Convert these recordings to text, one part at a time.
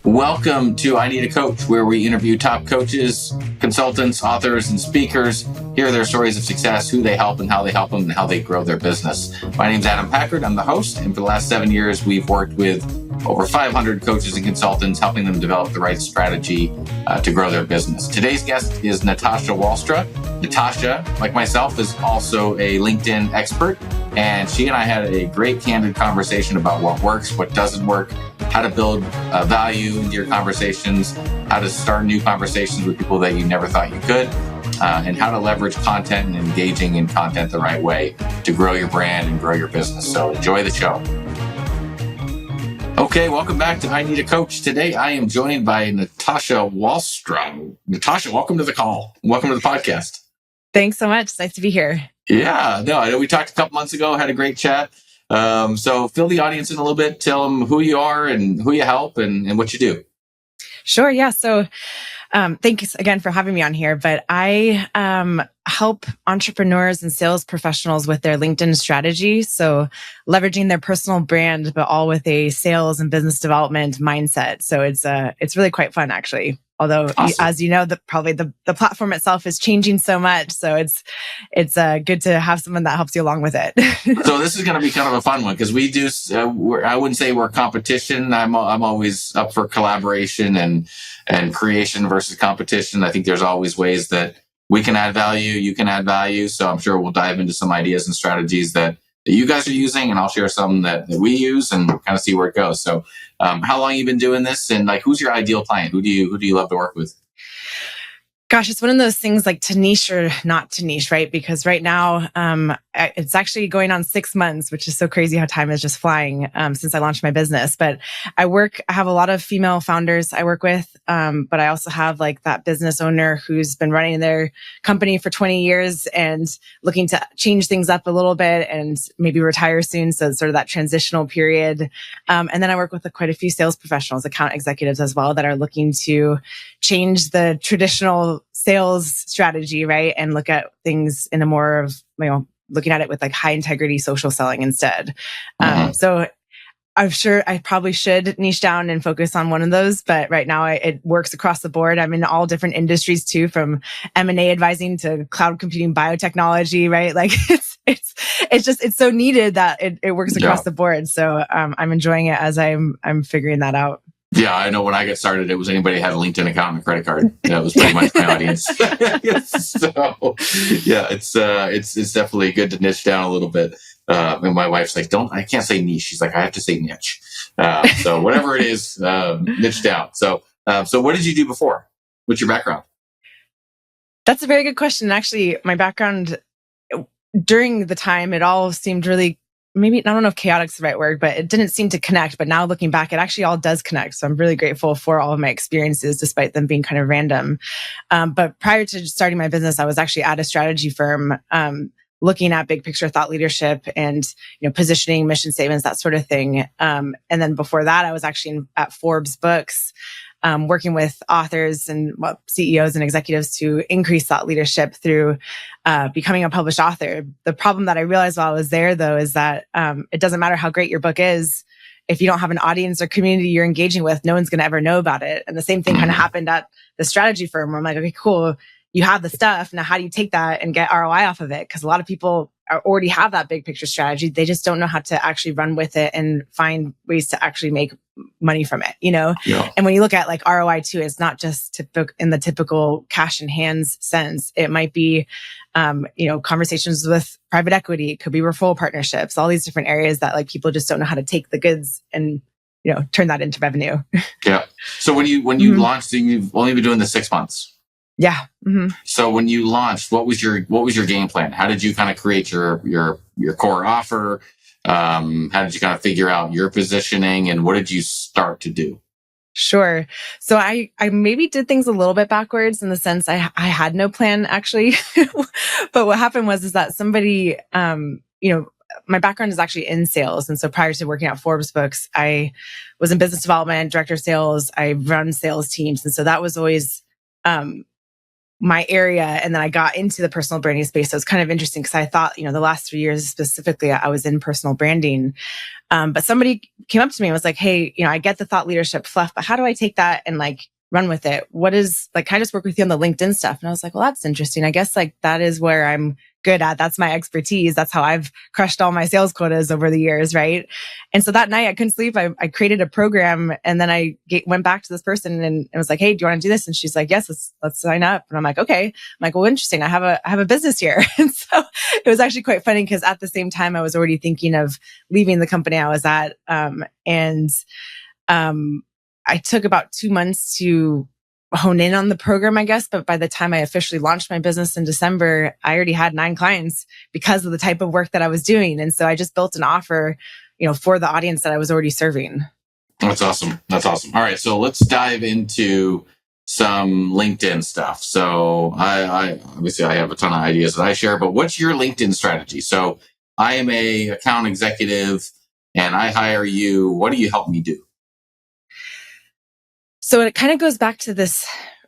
Welcome to I Need a Coach, where we interview top coaches, consultants, authors, and speakers, hear their stories of success, who they help and how they help them, and how they grow their business. My name's Adam Packard. I'm the host, and for the last 7 years, we've worked with over 500 coaches and consultants, helping them develop the right strategy to grow their business. Today's guest is Natasha Walstra. Natasha, like myself, is also a LinkedIn expert, and she and I had a great candid conversation about what works, what doesn't work, how to build value into your conversations, how to start new conversations with people that you never thought you could, and how to leverage content and engaging in content the right way to grow your brand and grow your business. So enjoy the show. Okay, welcome back to I Need a Coach. Today, I am joined by Natasha Walstra. Natasha, welcome to the call. Welcome to the podcast. Thanks so much. It's nice to be here. Yeah, no, I know we talked a couple months ago, had a great chat. So fill the audience in a little bit, tell them who you are and who you help and what you do. Sure. Yeah. So thanks again for having me on here. But I help entrepreneurs and sales professionals with their LinkedIn strategy. So leveraging their personal brand, but all with a sales and business development mindset. So it's really quite fun, actually. Although, awesome. As you know, the platform itself is changing so much, so it's good to have someone that helps you along with it. So this is going to be kind of a fun one because we do. I wouldn't say we're competition. I'm always up for collaboration and creation versus competition. I think there's always ways that we can add value, you can add value. So I'm sure we'll dive into some ideas and strategies that you guys are using, and I'll share some that we use and kind of see where it goes. So how long have you been doing this, and who's your ideal client? Who do you love to work with? Gosh, it's one of those things like to niche or not to niche, right? Because right now, it's actually going on 6 months, which is so crazy how time is just flying since I launched my business. But I have a lot of female founders I work with, but I also have that business owner who's been running their company for 20 years and looking to change things up a little bit and maybe retire soon. So it's sort of that transitional period. And then I work with quite a few sales professionals, account executives as well, that are looking to change the traditional sales strategy, right? And look at things in a more of, looking at it with high integrity social selling instead. So I'm sure I probably should niche down and focus on one of those, but right now it works across the board. I'm in all different industries too, from M&A advising to cloud computing, biotechnology, right? It's so needed that it works across the board. So I'm enjoying it as I'm figuring that out. Yeah, I know when I got started, it was anybody had a LinkedIn account and a credit card. That was pretty much my audience. So, yeah, it's definitely good to niche down a little bit. And my wife's like, I can't say niche. She's like, I have to say niche. So whatever it is, niche down. So what did you do before? What's your background? That's a very good question. Actually, my background during the time, it all seemed really, maybe, I don't know if chaotic is the right word, but it didn't seem to connect. But now looking back, it actually all does connect. So I'm really grateful for all of my experiences, despite them being kind of random. But prior to starting my business, I was actually at a strategy firm, looking at big picture thought leadership and, positioning, mission statements, that sort of thing. And then before that, I was actually at Forbes Books, working with authors and CEOs and executives to increase thought leadership through becoming a published author. The problem that I realized while I was there, though, is that it doesn't matter how great your book is. If you don't have an audience or community you're engaging with, no one's going to ever know about it. And the same thing kind of happened at the strategy firm where I'm like, okay, cool. You have the stuff. Now, how do you take that and get ROI off of it? Because a lot of people already have that big picture strategy. They just don't know how to actually run with it and find ways to actually make money from it, Yeah. And when you look at ROI too, it's not just in the typical cash in hands sense. It might be, conversations with private equity. It could be referral partnerships, all these different areas that people just don't know how to take the goods and, turn that into revenue. Yeah. So when you launched, you've only been doing this 6 months. Yeah. Mm-hmm. So when you launched, what was your game plan? How did you kind of create your core offer? How did you kind of figure out your positioning, and what did you start to do? Sure. So I maybe did things a little bit backwards in the sense I had no plan actually, but what happened was that somebody, my background is actually in sales. And so prior to working at Forbes Books, I was in business development, director of sales. I run sales teams. And so that was always, my area. And then I got into the personal branding space. So it's kind of interesting because I thought, the last 3 years specifically, I was in personal branding. But somebody came up to me and was like, hey, I get the thought leadership fluff, but how do I take that and run with it? What is can I just work with you on the LinkedIn stuff? And I was like, well, that's interesting. I guess that is where I'm good at. That's my expertise. That's how I've crushed all my sales quotas over the years. Right. And so that night I couldn't sleep. I created a program and then I went back to this person and was like, hey, do you want to do this? And she's like, yes, let's sign up. And I'm like, okay. I'm like, well, interesting. I have a business here. And so it was actually quite funny because at the same time I was already thinking of leaving the company I was at. I took about 2 months to hone in on the program, I guess. But by the time I officially launched my business in December, I already had 9 clients because of the type of work that I was doing. And so I just built an offer, for the audience that I was already serving. That's awesome. All right. So let's dive into some LinkedIn stuff. So I obviously I have a ton of ideas that I share, but what's your LinkedIn strategy? So I am a account executive and I hire you. What do you help me do? So it kind of goes back to this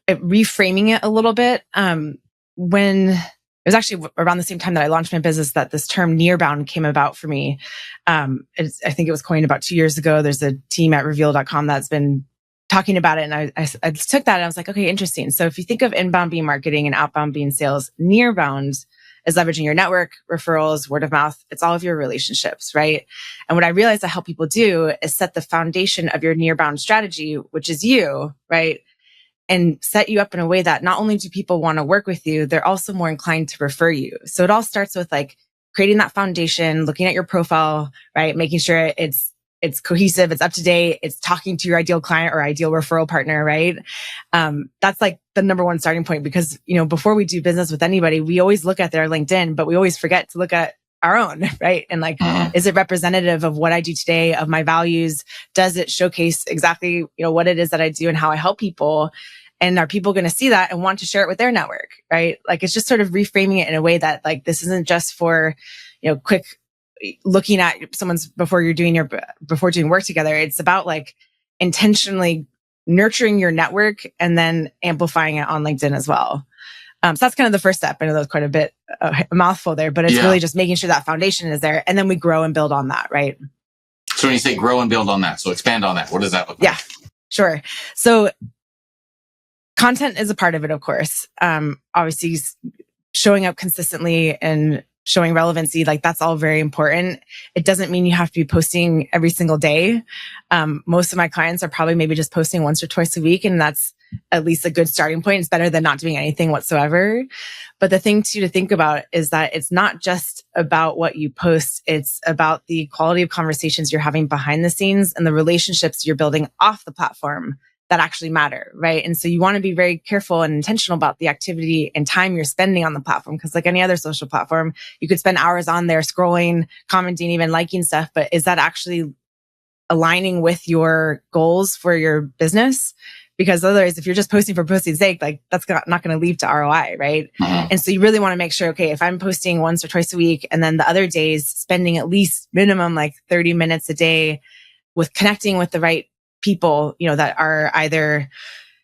reframing it a little bit. When it was actually around the same time that I launched my business that this term nearbound came about for me. I think it was coined about 2 years ago. There's a team at reveal.com that's been talking about it. And I took that and I was like, okay, interesting. So if you think of inbound being marketing and outbound being sales, nearbound is leveraging your network, referrals, word of mouth. It's all of your relationships, right? And what I realized I help people do is set the foundation of your nearbound strategy, which is you, right? And set you up in a way that not only do people want to work with you, they're also more inclined to refer you. So it all starts with creating that foundation, looking at your profile, right? Making sure it's cohesive, it's up to date, it's talking to your ideal client or ideal referral partner, right? That's the number one starting point because, before we do business with anybody, we always look at their LinkedIn, but we always forget to look at our own, right? And is it representative of what I do today, of my values? Does it showcase exactly, what it is that I do and how I help people? And are people going to see that and want to share it with their network, right? It's just sort of reframing it in a way that this isn't just for, quick looking at someone's before doing work together. It's about intentionally nurturing your network and then amplifying it on LinkedIn as well. So that's kind of the first step. I know that was quite a bit a mouthful there, but it's really just making sure that foundation is there and then we grow and build on that, right? So when you say grow and build on that, so expand on that, what does that look like? Yeah, sure. So content is a part of it, of course. Obviously showing up consistently and showing relevancy, that's all very important. It doesn't mean you have to be posting every single day. Most of my clients are probably maybe just posting once or twice a week, and that's at least a good starting point. It's better than not doing anything whatsoever. But the thing too to think about is that it's not just about what you post. It's about the quality of conversations you're having behind the scenes and the relationships you're building off the platform that actually matter, right? And so you want to be very careful and intentional about the activity and time you're spending on the platform. Because like any other social platform, you could spend hours on there scrolling, commenting, even liking stuff. But is that actually aligning with your goals for your business? Because otherwise, if you're just posting for posting's sake, that's not going to lead to ROI, right? Uh-huh. And so you really want to make sure, okay, if I'm posting once or twice a week, and then the other days spending at least minimum 30 minutes a day with connecting with the right people, that are either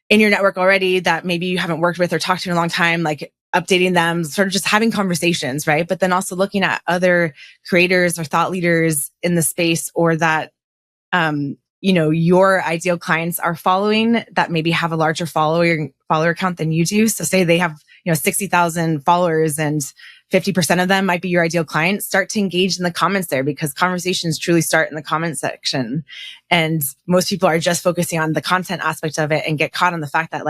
in your network already that maybe you haven't worked with or talked to in a long time, updating them, sort of just having conversations, right? But then also looking at other creators or thought leaders in the space or that, your ideal clients are following that maybe have a larger follower count than you do. So say they have, 60,000 followers and 50% of them might be your ideal client. Start to engage in the comments there because conversations truly start in the comment section. And most people are just focusing on the content aspect of it and get caught on the fact that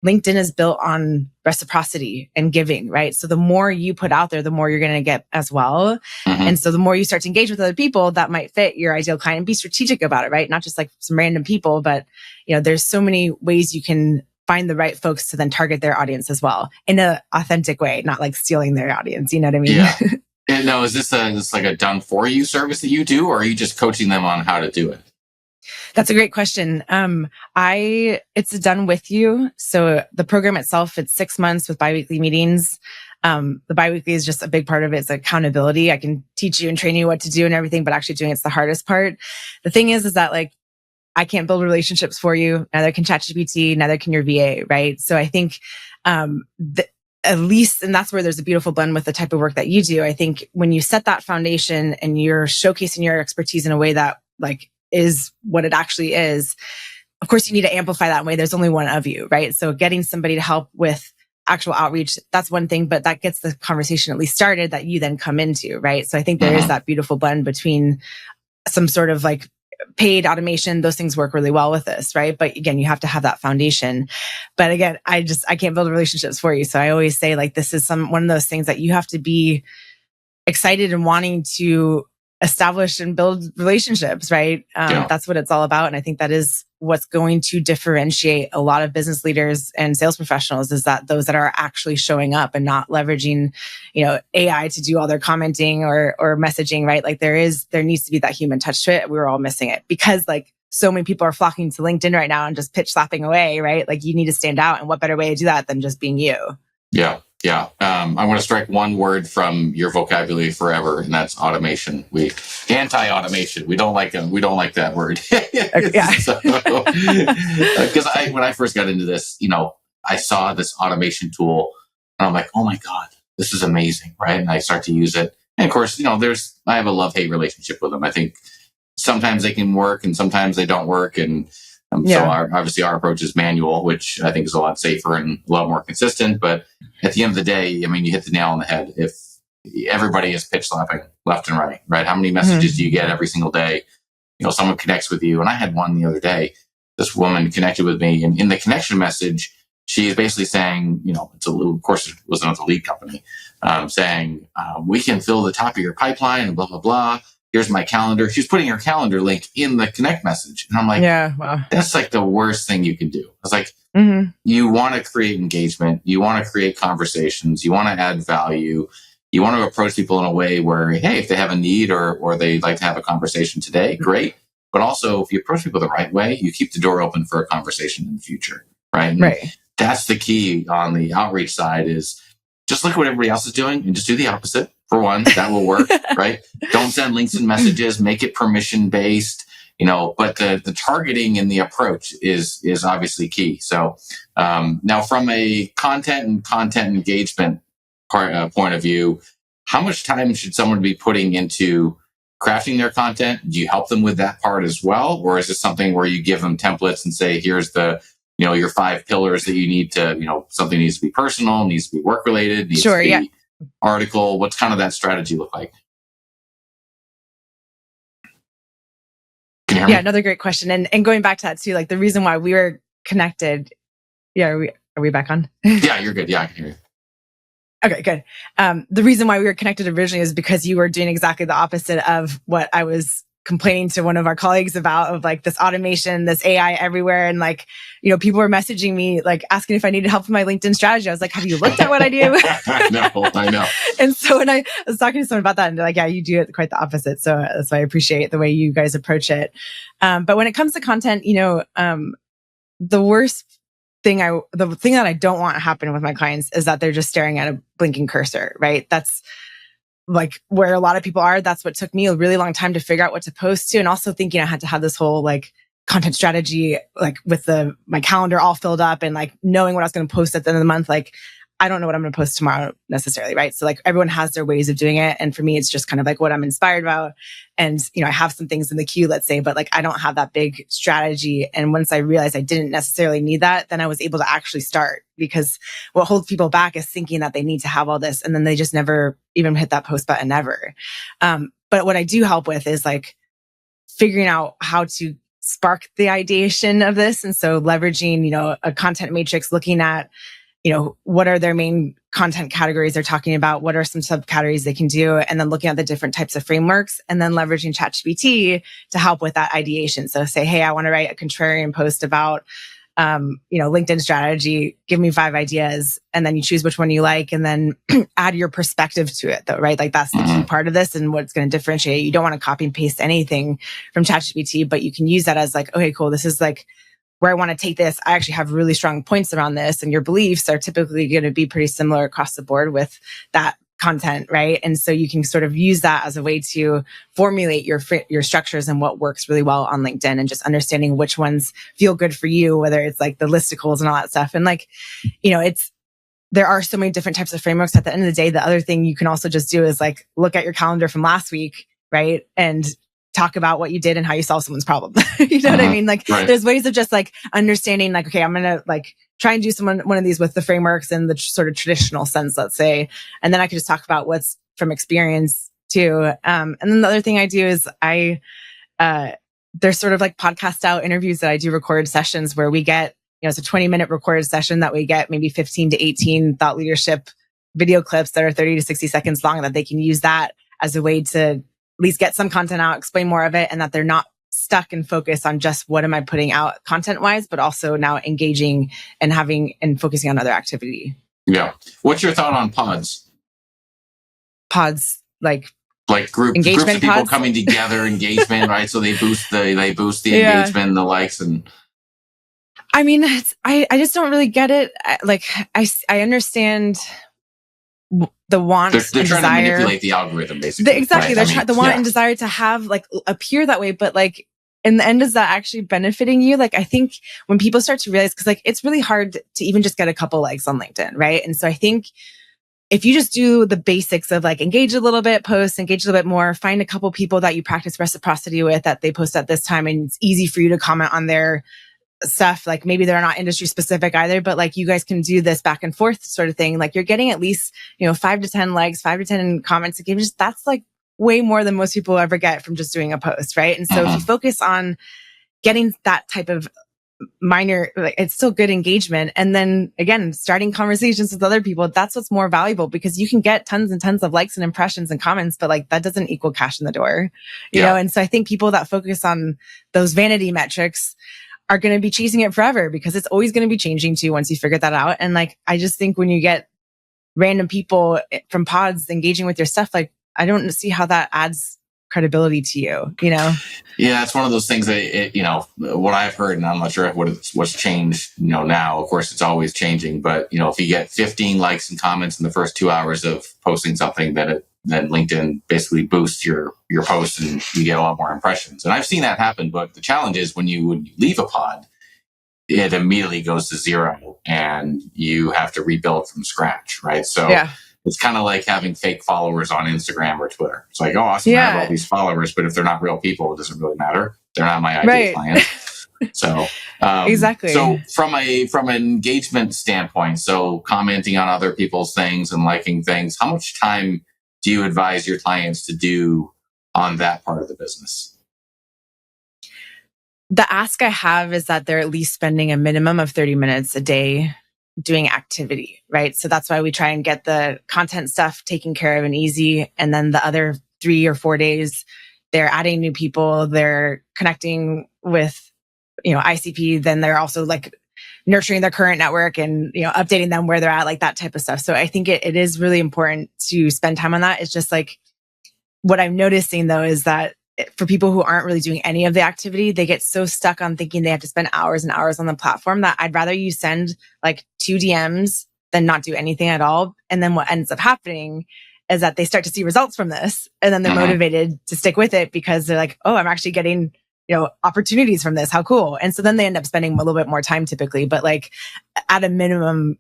LinkedIn is built on reciprocity and giving, right? So the more you put out there, the more you're going to get as well. Mm-hmm. And so the more you start to engage with other people that might fit your ideal client and be strategic about it, right? Not just some random people, but there's so many ways you can find the right folks to then target their audience as well in an authentic way, not stealing their audience. You know what I mean? Yeah. And now, is this a done for you service that you do, or are you just coaching them on how to do it? That's a great question. It's done with you. So the program itself, it's 6 months with biweekly meetings. The biweekly is just a big part of it. It's accountability. I can teach you and train you what to do and everything, but actually doing it's the hardest part. The thing is that I can't build relationships for you. Neither can ChatGPT, neither can your VA, right? So I think at least, and that's where there's a beautiful blend with the type of work that you do. I think when you set that foundation and you're showcasing your expertise in a way that like is what it actually is, of course you need to amplify that way. There's only one of you, right? So getting somebody to help with actual outreach, that's one thing, but that gets the conversation at least started that you then come into, right? So I think there is that beautiful blend between some sort of like paid automation. Those things work really well with this, right? But again, you have to have that foundation. But again, I can't build relationships for you. So I always say like, this is one of those things that you have to be excited and wanting to establish and build relationships, right? That's what it's all about. And I think that is what's going to differentiate a lot of business leaders and sales professionals, is that those that are actually showing up and not leveraging, AI to do all their commenting or messaging, right? Like there needs to be that human touch to it. We're all missing it because like so many people are flocking to LinkedIn right now and just pitch slapping away, right? Like you need to stand out. And what better way to do that than just being you? Yeah. Yeah. I want to strike one word from your vocabulary forever, and that's automation. Anti-automation. We don't like that word. Because when I first got into this, I saw this automation tool and I'm like, oh my God, this is amazing. Right. And I start to use it. And of course, I have a love-hate relationship with them. I think sometimes they can work and sometimes they don't work. And so obviously our approach is manual, which I think is a lot safer and a lot more consistent. But at the end of the day, you hit the nail on the head. If everybody is pitch slapping left and right? How many messages do you get every single day? Someone connects with you. And I had one the other day. This woman connected with me, and in the connection message, she is basically saying, of course, it was another lead company, saying, we can fill the top of your pipeline and blah, blah, blah. Here's my calendar. She's putting her calendar link in the connect message. And I'm like, that's like the worst thing you can do. I was like, you want to create engagement. You want to create conversations. You want to add value. You want to approach people in a way where, hey, if they have a need or they'd like to have a conversation today, great. But also, if you approach people the right way, you keep the door open for a conversation in the future, right? And that's the key on the outreach side, is just look at what everybody else is doing and just do the opposite. For one, that will work, right? Don't send links and messages. Make it permission based, but the targeting and the approach is obviously key. So now, from a content engagement point of view, how much time should someone be putting into crafting their content? Do you help them with that part as well, or is it something where you give them templates and say, here's the your 5 pillars that you need to, something needs to be personal, needs to be work related, needs to be article? What's kind of that strategy look like? Can you hear me? Yeah, another great question. And going back to that too, like the reason why we were connected. Yeah, are we back on? Yeah, you're good. Yeah, I can hear you. Okay, good. The reason why we were connected originally is because you were doing exactly the opposite of what I was complaining to one of our colleagues about, of like this automation, this AI everywhere. And like, people were messaging me, like asking if I needed help with my LinkedIn strategy. I was like, have you looked at what I do? I know. And so when I was talking to someone about that, and they're like, yeah, you do it quite the opposite. So I appreciate the way you guys approach it. But when it comes to content, the thing that I don't want to happen with my clients is that they're just staring at a blinking cursor, right? That's like where a lot of people are. That's what took me a really long time to figure out what to post to. And also thinking I had to have this whole like content strategy, like with my calendar all filled up and like knowing what I was going to post at the end of the month. Like, I don't know what I'm going to post tomorrow necessarily, right? So like everyone has their ways of doing it. And for me, it's just kind of like what I'm inspired about. And, I have some things in the queue, let's say, but like I don't have that big strategy. And once I realized I didn't necessarily need that, then I was able to actually start, because what holds people back is thinking that they need to have all this. And then they just never even hit that post button ever. But what I do help with is like figuring out how to spark the ideation of this. And so leveraging, a content matrix, looking at, what are their main content categories they're talking about? What are some subcategories they can do? And then looking at the different types of frameworks, and then leveraging ChatGPT to help with that ideation. So say, hey, I want to write a contrarian post about, LinkedIn strategy. Give me 5 ideas. And then you choose which one you like, and then add your perspective to it though, right? Like that's the key part of this and what's going to differentiate. You don't want to copy and paste anything from ChatGPT, but you can use that as like, okay, cool. This is like where I want to take this. I actually have really strong points around this, and your beliefs are typically going to be pretty similar across the board with that content, right? And so you can sort of use that as a way to formulate your structures and what works really well on LinkedIn, and just understanding which ones feel good for you, whether it's like the listicles and all that stuff. And like, there are so many different types of frameworks. At the end of the day, the other thing you can also just do is like look at your calendar from last week, right? And talk about what you did and how you solved someone's problem. You know what I mean? Like there's ways of just like understanding like, okay, I'm going to like try and do one of these with the frameworks in the sort of traditional sense, let's say. And then I could just talk about what's from experience too. And then the other thing I do is there's sort of like podcast style interviews that I do, recorded sessions where we get, it's a 20-minute recorded session that we get maybe 15 to 18 thought leadership video clips that are 30 to 60 seconds long, that they can use that as a way to at least get some content out, explain more of it, and that they're not stuck and focused on just what am I putting out content wise, but also now engaging and focusing on other activity. Yeah. What's your thought on pods? Pods, like groups of people pods? Coming together, engagement, right? So they boost the engagement, the likes, and I mean, I just don't really get it. I understand the want. They're trying to manipulate the algorithm, basically. Exactly. Right? They're the want and desire to have like appear that way, but like in the end, is that actually benefiting you? Like, I think when people start to realize, because like it's really hard to even just get a couple likes on LinkedIn, right? And so I think if you just do the basics of like engage a little bit, post, engage a little bit more, find a couple people that you practice reciprocity with, that they post at this time, and it's easy for you to comment on their stuff. Like maybe they're not industry specific either, but like you guys can do this back and forth sort of thing. Like you're getting at least, 5 to 10 likes, 5 to 10 comments. That's like way more than most people ever get from just doing a post, right? And so if you focus on getting that type of minor, like it's still good engagement. And then again, starting conversations with other people, that's what's more valuable, because you can get tons and tons of likes and impressions and comments, but like that doesn't equal cash in the door, you know? And so I think people that focus on those vanity metrics are going to be chasing it forever, because it's always going to be changing too once you figure that out. And like, I just think when you get random people from pods engaging with your stuff, like I don't see how that adds credibility to you, Yeah, it's one of those things that, what I've heard, and I'm not sure what's changed, now, of course, it's always changing, but, if you get 15 likes and comments in the first 2 hours of posting something, then LinkedIn basically boosts your post and you get a lot more impressions. And I've seen that happen, but the challenge is when you leave a pod, it immediately goes to zero and you have to rebuild from scratch, right? So it's kind of like having fake followers on Instagram or Twitter. It's like, oh, awesome, I have all these followers, but if they're not real people, it doesn't really matter. They're not my ideal client. So exactly. So from an engagement standpoint, so commenting on other people's things and liking things, how much time do you advise your clients to do on that part of the business? The ask I have is that they're at least spending a minimum of 30 minutes a day doing activity, right? So that's why we try and get the content stuff taken care of and easy. And then the other 3 or 4 days, they're adding new people, they're connecting with, ICP, then they're also like nurturing their current network and, updating them where they're at, like that type of stuff. So I think it is really important to spend time on that. It's just like what I'm noticing though, is that for people who aren't really doing any of the activity, they get so stuck on thinking they have to spend hours and hours on the platform that I'd rather you send like 2 DMs than not do anything at all. And then what ends up happening is that they start to see results from this, and then they're motivated to stick with it because they're like, oh, I'm actually getting, opportunities from this. How cool. And so then they end up spending a little bit more time typically, but like at a minimum,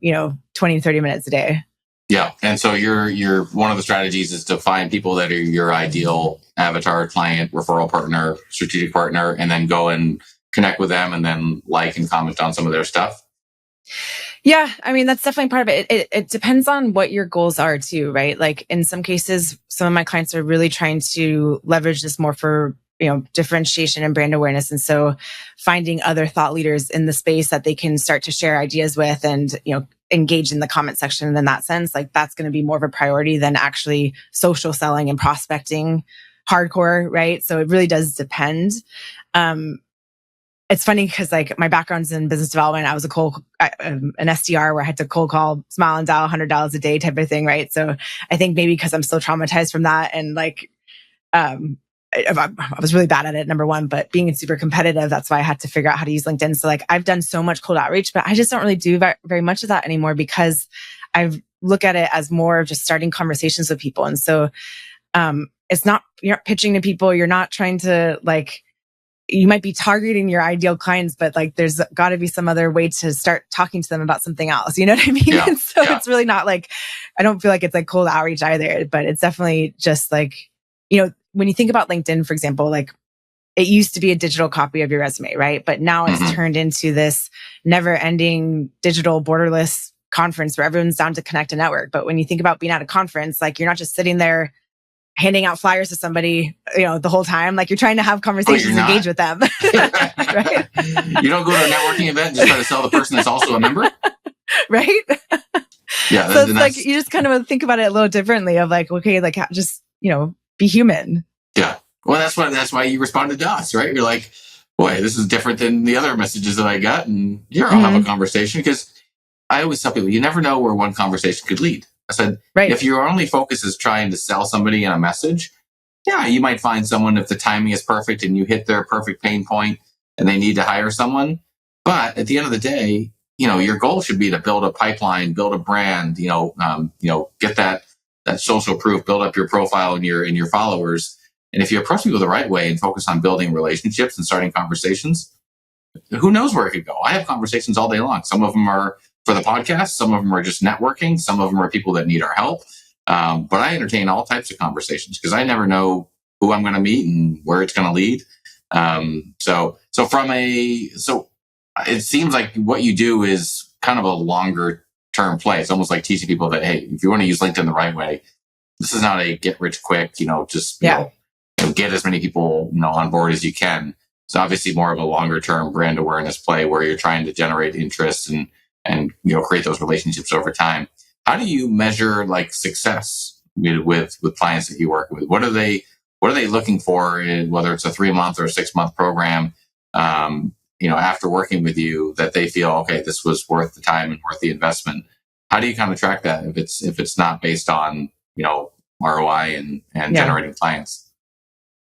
20 to 30 minutes a day. Yeah. And so you're one of the strategies is to find people that are your ideal avatar client, referral partner, strategic partner, and then go and connect with them and then like and comment on some of their stuff. Yeah. I mean, that's definitely part of it. It depends on what your goals are too, right? Like in some cases, some of my clients are really trying to leverage this more for, differentiation and brand awareness. And so finding other thought leaders in the space that they can start to share ideas with and, engage in the comment section. And in that sense, like that's going to be more of a priority than actually social selling and prospecting hardcore, right? So it really does depend. It's funny because like my background's in business development. I was an SDR where I had to cold call, smile and dial $100 a day type of thing, right? So I think maybe because I'm still traumatized from that and like, I was really bad at it, number one, but being super competitive, that's why I had to figure out how to use LinkedIn. So like I've done so much cold outreach, but I just don't really do very much of that anymore because I've look at it as more of just starting conversations with people. And so, it's not, you're not pitching to people. You're not trying to you might be targeting your ideal clients, but there's got to be some other way to start talking to them about something else. You know what I mean? Yeah, And so it's really not I don't feel like it's cold outreach either, but it's definitely just when you think about LinkedIn, for example, it used to be a digital copy of your resume, right? But now it's turned into this never ending digital borderless conference where everyone's down to connect and network. But when you think about being at a conference, you're not just sitting there handing out flyers to somebody, the whole time. You're trying to have conversations, engage with them. Right? You don't go to a networking event and just try to sell the person that's also a member? Right? Yeah. So it's you just kind of think about it a little differently of okay, just, be human. Yeah. Well, that's why you responded to us, right? You're like, boy, this is different than the other messages that I got. And I'll have a conversation, because I always tell people, you never know where one conversation could lead. I said, if your only focus is trying to sell somebody in a message, yeah, you might find someone if the timing is perfect and you hit their perfect pain point and they need to hire someone. But at the end of the day, your goal should be to build a pipeline, build a brand, get that social proof, build up your profile and your followers. And if you approach people the right way and focus on building relationships and starting conversations, who knows where it could go? I have conversations all day long. Some of them are for the podcast. Some of them are just networking. Some of them are people that need our help. But I entertain all types of conversations because I never know who I'm going to meet and where it's going to lead. So it seems like what you do is kind of a longer term play. It's almost like teaching people that, hey, if you want to use LinkedIn the right way, this is not a get rich quick, get as many people, on board as you can. It's obviously more of a longer term brand awareness play where you're trying to generate interest and create those relationships over time. How do you measure success with clients that you work with? What are they looking for in, whether it's a 3-month or a 6-month program, after working with you, that they feel, okay, this was worth the time and worth the investment? How do you kind of track that if it's not based on, ROI and generating clients?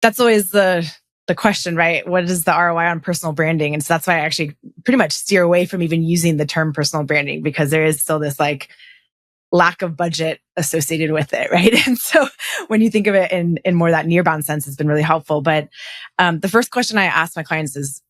That's always the question, right? What is the ROI on personal branding? And so that's why I actually pretty much steer away from even using the term personal branding, because there is still this lack of budget associated with it, right? And so when you think of it in more that near-bound sense, it's been really helpful. But the first question I ask my clients is,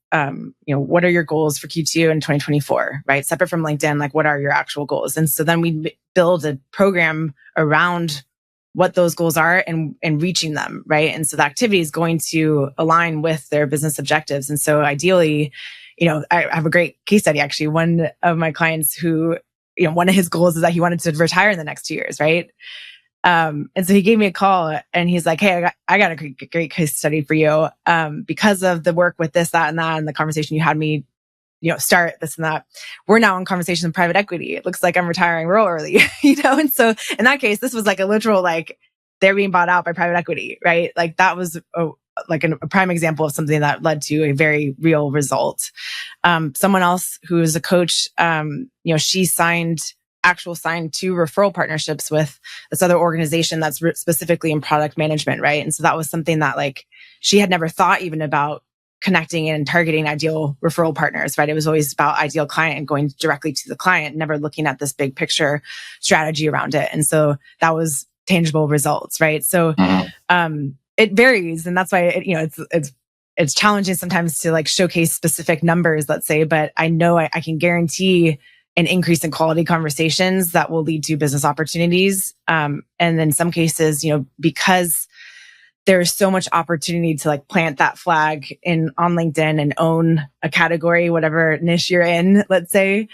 what are your goals for Q2 in 2024, right? Separate from LinkedIn, what are your actual goals? And so then we build a program around what those goals are and reaching them, right? And so the activity is going to align with their business objectives. And so ideally, I have a great case study, actually. One of my clients who, one of his goals is that he wanted to retire in the next 2 years, right? And so he gave me a call and he's like, hey, I got a great case study for you. Because of the work with this, that, and the conversation you had me start this and that. We're now in conversation with private equity. It looks like I'm retiring real early, And so in that case, this was a literal, they're being bought out by private equity, right? That was a prime example of something that led to a very real result. Someone else who is a coach, she signed 2 referral partnerships with this other organization that's specifically in product management, right? And so that was something that she had never thought even about connecting and targeting ideal referral partners, right? It was always about ideal client and going directly to the client, never looking at this big picture strategy around it. And so that was tangible results, right? So it varies, and that's why it's challenging sometimes to showcase specific numbers, let's say, but I know I can guarantee an increase in quality conversations that will lead to business opportunities. And in some cases, because there's so much opportunity to plant that flag on LinkedIn and own a category, whatever niche you're in, let's say,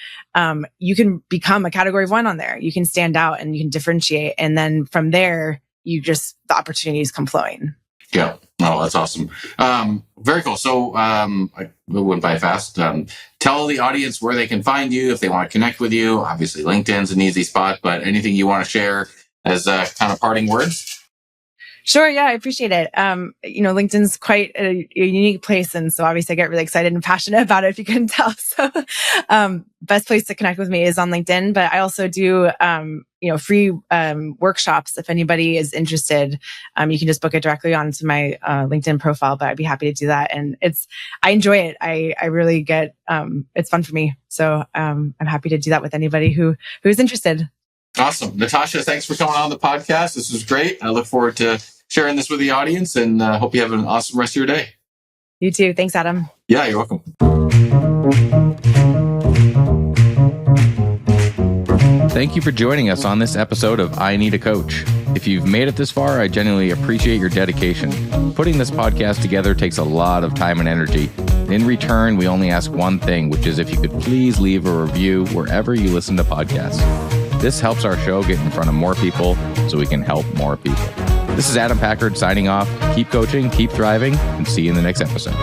you can become a category 1 on there. You can stand out and you can differentiate. And then from there, the opportunities come flowing. Yeah. Oh, that's awesome. Very cool. So it went by fast. Tell the audience where they can find you if they want to connect with you. Obviously, LinkedIn's an easy spot, but anything you want to share as kind of parting words? Sure. Yeah, I appreciate it. LinkedIn's quite a unique place. And so obviously I get really excited and passionate about it, if you couldn't tell. So, best place to connect with me is on LinkedIn, but I also do, free, workshops. If anybody is interested, you can just book it directly onto my, LinkedIn profile, but I'd be happy to do that. And I enjoy it. I really get, it's fun for me. So, I'm happy to do that with anybody who's interested. Awesome. Natasha, thanks for coming on the podcast. This was great. I look forward to sharing this with the audience, and hope you have an awesome rest of your day. You too. Thanks, Adam. Yeah, you're welcome. Thank you for joining us on this episode of I Need a Coach. If you've made it this far, I genuinely appreciate your dedication. Putting this podcast together takes a lot of time and energy. In return, we only ask one thing, which is if you could please leave a review wherever you listen to podcasts. This helps our show get in front of more people so we can help more people. This is Adam Packard signing off. Keep coaching, keep thriving, and see you in the next episode.